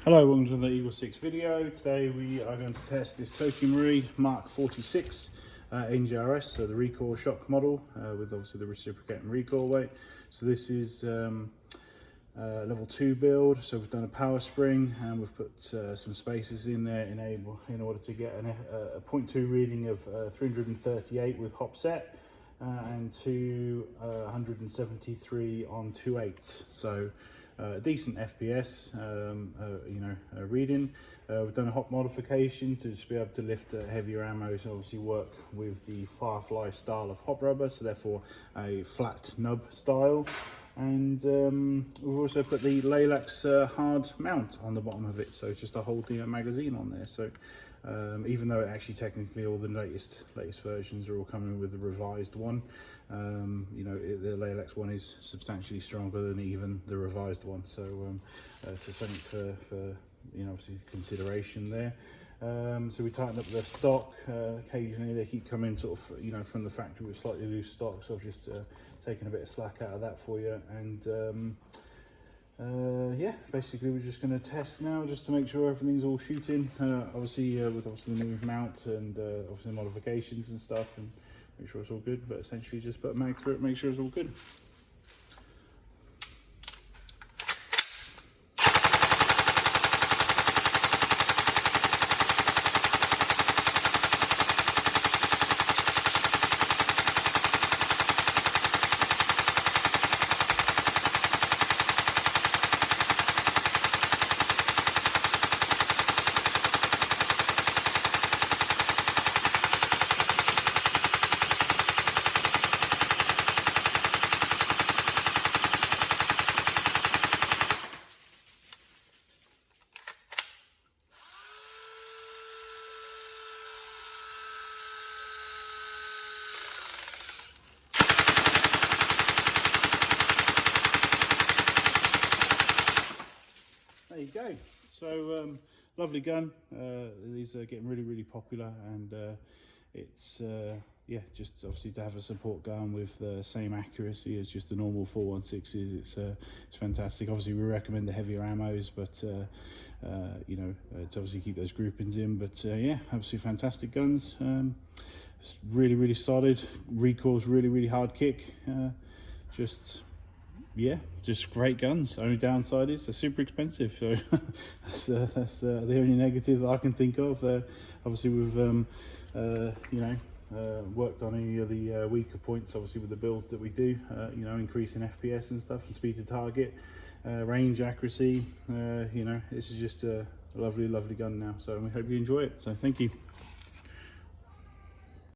Hello, welcome to the EagleSix video. Today we are going to test this TM MK46 NGRS, so the recoil shock model with obviously the reciprocating recoil weight. So this is level 2 build, so we've done a power spring and we've put some spacers in there in order to get a 0.2 reading of 338 with hop set and 273 on 2/8. So decent FPS reading. We've done a hop modification to just be able to lift heavier ammo, so obviously work with the Firefly style of hop rubber, so therefore a flat nub style. And we've also put the Laylax hard mount on the bottom of it, so it's just to hold the magazine on there. So even though actually technically all the latest versions are all coming with the revised one, the Laylax one is substantially stronger than even the revised one. So so something for obviously consideration there. So we tightened up the stock. Occasionally they keep coming sort of from the factory with slightly loose stock, so I've just taken a bit of slack out of that for you. And yeah, basically we're just going to test now just to make sure everything's all shooting, obviously with the new mount and obviously modifications and stuff, and make sure it's all good. But essentially just put a mag through it, make sure it's all good. There you go. So lovely gun. These are getting really popular, and it's yeah, just obviously to have a support gun with the same accuracy as just the normal 416s. It's fantastic. Obviously we recommend the heavier ammos, but to obviously keep those groupings in. But yeah, absolutely fantastic guns. It's really solid. Recoil's really hard kick. Yeah, just great guns. Only downside is they're super expensive, so that's the only negative that I can think of. Obviously we've worked on any of the weaker points, obviously with the builds that we do, increasing FPS and stuff, and speed to target, range, accuracy. This is just a lovely gun now, so we hope you enjoy it. So thank you.